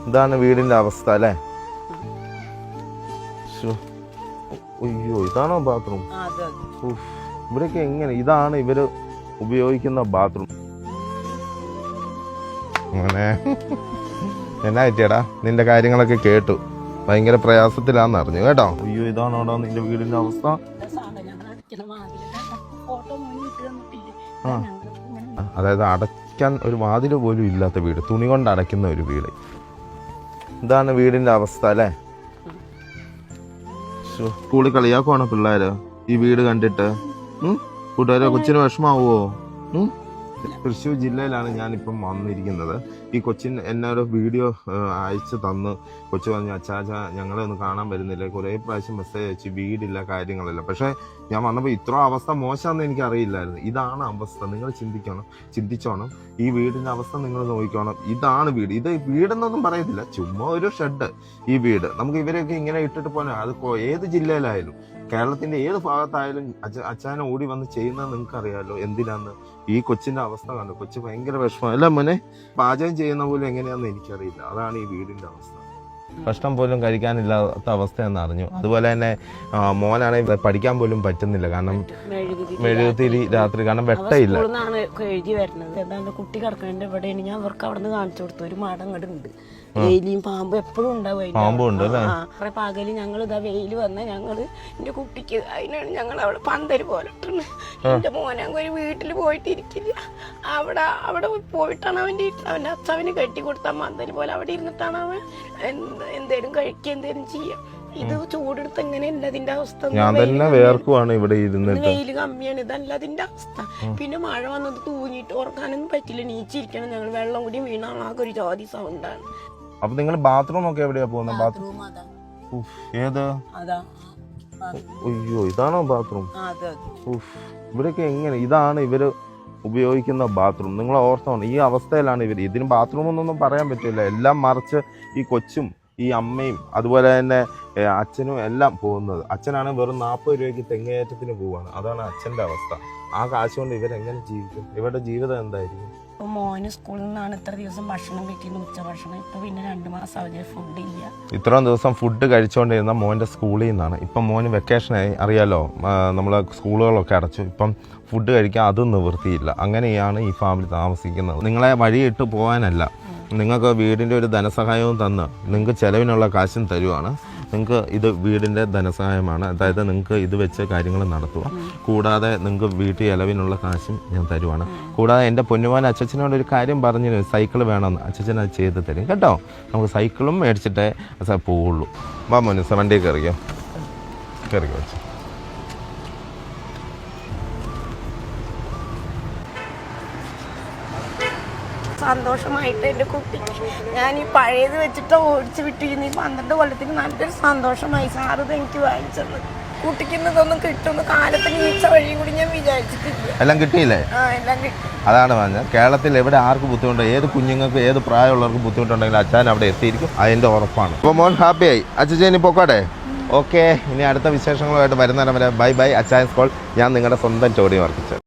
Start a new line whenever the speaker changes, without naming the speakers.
ഇതാണ് വീടിന്റെ അവസ്ഥ അല്ലേ? അയ്യോ, ഇതാണോ ബാത്റൂം? ഇവിടെയൊക്കെ എങ്ങനെ? ഇതാണ് ഇവര് ഉപയോഗിക്കുന്ന ബാത്റൂം. അങ്ങനെ എന്നാ പറ്റിയടാ? നിന്റെ കാര്യങ്ങളൊക്കെ കേട്ടു, ഭയങ്കര പ്രയാസത്തിലാന്ന് അറിഞ്ഞു കേട്ടോ. അയ്യോ, ഇതാണോടാ നിന്റെ വീടിന്റെ അവസ്ഥ? അതായത് അടയ്ക്കാൻ ഒരു വാതിൽ പോലും ഇല്ലാത്ത വീട്, തുണി കൊണ്ട് അടയ്ക്കുന്ന ഒരു വീട്. ഇതാണ് വീടിന്റെ അവസ്ഥ അല്ലേ? സ്കൂളിൽ കളിയാക്കുവാണോ പിള്ളേര് ഈ വീട് കണ്ടിട്ട്? കൂട്ടുകാരെ, കൊച്ചിന് വിഷമാവോ? തൃശ്ശൂർ ജില്ലയിലാണ് ഞാനിപ്പം വന്നിരിക്കുന്നത്. ഈ കൊച്ചിൻ എന്നെ ഒരു വീഡിയോ അയച്ചു തന്ന് കൊച്ചു പറഞ്ഞു, അച്ചാച്ച ഞങ്ങളെ ഒന്ന് കാണാൻ വരുന്നില്ല. കുറേ പ്രാവശ്യം മെസ്സേജ് അയച്ചു, വീടില്ല കാര്യങ്ങളില്ല. പക്ഷേ ഞാൻ വന്നപ്പോൾ ഇത്ര അവസ്ഥ മോശമാണെന്ന് എനിക്ക് അറിയില്ലായിരുന്നു. ഇതാണ് അവസ്ഥ. നിങ്ങൾ ചിന്തിച്ചോണം. ഈ വീടിന്റെ അവസ്ഥ നിങ്ങൾ നോക്കിക്കോണം. ഇതാണ് വീട്. ഇത് വീടെന്നൊന്നും പറയത്തില്ല, ചുമ്മാ ഒരു ഷെഡ്. ഈ വീട് നമുക്ക് ഇവരെയൊക്കെ ഇങ്ങനെ ഇട്ടിട്ട് പോകാൻ, അത് ഏത് ജില്ലയിലായാലും കേരളത്തിന്റെ ഏത് ഭാഗത്തായാലും അച്ഛനെ ഓടി വന്ന് ചെയ്യുന്നത് നിങ്ങൾക്ക് അറിയാമല്ലോ എന്തിനാന്ന്. ഈ കൊച്ചിന്റെ അവസ്ഥ കണ്ടു, കൊച്ചു ഭയങ്കര വിഷമം. അല്ല മോനെ, പാചകം ചെയ്യുന്ന പോലും എങ്ങനെയാന്ന് എനിക്കറിയില്ല. അതാണ് ഈ വീടിന്റെ അവസ്ഥ. ഭക്ഷണം പോലും കഴിക്കാനില്ലാത്ത അവസ്ഥയെന്ന് അറിഞ്ഞു. അതുപോലെ തന്നെ മോനാണെങ്കിൽ പഠിക്കാൻ പോലും പറ്റുന്നില്ല, കാരണം മെഴുകുതിരി രാത്രി, കാരണം വെട്ടയില്ല.
എഴുതി വരുന്നത് കുട്ടി കിടക്കുന്നതിന്റെ എവിടെയാണ്. ഞാൻ അവർക്ക് അവിടെ നിന്ന് കാണിച്ചു കൊടുത്തു. ഒരു മാടം ഉണ്ട്, വെയിലും പാമ്പും എപ്പോഴും ഉണ്ടാവും.
പാമ്പുണ്ട് അല്ലേ?
കുറെ പകല് ഞങ്ങൾ ഇതാ വെയിൽ വന്ന ഞങ്ങള് എന്റെ കുട്ടിക്ക് അതിനാണ് ഞങ്ങൾ അവിടെ പന്തല് പോലെ ഇട്ടുണ്ട്. എന്റെ മോനെ ഒരു വീട്ടിൽ പോയിട്ടിരിക്കില്ല. അവിടെ പോയിട്ടാണ് അവന്റെ അച്ഛവന് കെട്ടിക്കൊടുത്ത പന്തല് പോലെ അവിടെ ഇരുന്നിട്ടാണ് അവൻ എന്തേലും കഴിക്കുക എന്തേലും ചെയ്യാം. ഇത് ചൂടെടുത്ത് എങ്ങനെയല്ല അതിന്റെ അവസ്ഥ.
ഞാൻ തന്നെ വേർക്കുവാണ് ഇവിടെ ഇരുന്നിട്ട്.
വെയില് കമ്മിയാണ്, ഇതല്ല അതിന്റെ അവസ്ഥ. പിന്നെ മഴ വന്നത് തൂങ്ങിയിട്ട് ഉറക്കാനൊന്നും പറ്റില്ല, നീച്ചിരിക്കണം. ഞങ്ങൾ വെള്ളം കൂടി വീണാൽ ആകെ ഒരു ജാതി സൗണ്ടാണ്.
അപ്പൊ നിങ്ങൾ ബാത്റൂം ഒക്കെ എവിടെയാ പോകുന്നത്? ഏത്? അയ്യോ, ഇതാണോ ബാത്റൂം? ഇവിടെയൊക്കെ എങ്ങനെ? ഇതാണ് ഇവര് ഉപയോഗിക്കുന്ന ബാത്റൂം. നിങ്ങൾ ഓർത്തോണം, ഈ അവസ്ഥയിലാണ് ഇവർ. ഇതിന് ബാത്റൂം എന്നൊന്നും പറയാൻ പറ്റില്ല. എല്ലാം മറിച്ച് ഈ കൊച്ചും ഈ അമ്മയും അതുപോലെ തന്നെ അച്ഛനും എല്ലാം പോകുന്നത്. അച്ഛനാണ് വെറും 40 രൂപയ്ക്ക് തെങ്ങേറ്റത്തിന് പോവാണ്. അതാണ് അച്ഛൻ്റെ അവസ്ഥ. ആ കാശ് കൊണ്ട് ഇവരെങ്ങനെ ജീവിക്കും? ഇവരുടെ ജീവിതം എന്തായിരിക്കും?
മോന് സ്കൂളിൽ നിന്നാണ് ഇത്ര ദിവസം ഭക്ഷണം കിട്ടിയത്, ഉച്ച ഭക്ഷണം. ഇപ്പൊ പിന്നെ 2 മാസം അവര് ഫുഡ് ഇല്ല.
ഇത്രയും ദിവസം ഫുഡ് കഴിച്ചുകൊണ്ടിരുന്ന മോൻ്റെ സ്കൂളിൽ നിന്നാണ്. ഇപ്പം മോന് വെക്കേഷനായി, അറിയാലോ, നമ്മളെ സ്കൂളുകളൊക്കെ അടച്ചു. ഇപ്പം ഫുഡ് കഴിക്കാൻ അതും നിവൃത്തിയില്ല. അങ്ങനെയാണ് ഈ ഫാമിലി താമസിക്കുന്നത്. നിങ്ങളെ വഴിയിട്ട് പോകാനല്ല, നിങ്ങൾക്ക് വീടിൻ്റെ ഒരു ധനസഹായവും തന്ന് നിങ്ങൾക്ക് ചിലവിനുള്ള കാശും തരുവാണ്. നിങ്ങൾക്ക് ഇത് വീടിൻ്റെ ധനസഹായമാണ്. അതായത് നിങ്ങൾക്ക് ഇത് വെച്ച് കാര്യങ്ങൾ നടത്തുക. കൂടാതെ നിങ്ങൾക്ക് വീട്ടിൽ ചിലവിനുള്ള കാശും ഞാൻ തരുവാണ്. കൂടാതെ എൻ്റെ പൊന്നുമോൻ അച്ഛനോട് ഒരു കാര്യം പറഞ്ഞു, സൈക്കിൾ വേണമെന്ന്. അച്ഛൻ അത് ചെയ്ത് തരും കേട്ടോ. നമുക്ക് സൈക്കിളും മേടിച്ചിട്ടേ പോവുള്ളൂ. വാ മോനെ, വണ്ടി കയറിക്കോ വെച്ചു.
സന്തോഷമായിട്ട് എൻ്റെ കുട്ടിക്ക് ഞാൻ ഈ പഴയത് വെച്ചിട്ട് ഓടിച്ചു വിട്ടിരുന്നു. ഈ 12 കൊല്ലത്തിന് നല്ലൊരു സന്തോഷമായി സാറ് എനിക്ക് വാങ്ങിച്ചത്. കുട്ടിക്ക് ഇതൊന്നും കിട്ടുന്ന കാലത്ത് നീച്ച വഴിയും കൂടി ഞാൻ വിചാരിച്ചിട്ടില്ല.
എല്ലാം കിട്ടിയില്ലേ?
എല്ലാം കിട്ടി.
അതാണ് പറഞ്ഞത്. കേരളത്തിൽ എവിടെ ആർക്ക് ബുദ്ധിമുട്ടോ, ഏത് കുഞ്ഞുങ്ങൾക്ക് ഏത് പ്രായമുള്ളവർക്ക് ബുദ്ധിമുട്ടുണ്ടെങ്കിൽ അച്ഛൻ അവിടെ എത്തിയിരിക്കും. അതിൻ്റെ ഉറപ്പാണ്. അപ്പോൾ മോൻ ഹാപ്പിയായി. അച്ഛൻ പൊക്കോട്ടെ. ഓക്കെ, ഇനി അടുത്ത വിശേഷങ്ങളുമായിട്ട് വരുന്നവരെ ബൈ ബൈ. അച്ചായൻസ് കോൾ. ഞാൻ നിങ്ങളുടെ സ്വന്തം ചോദ്യം വർക്കിച്ചത്.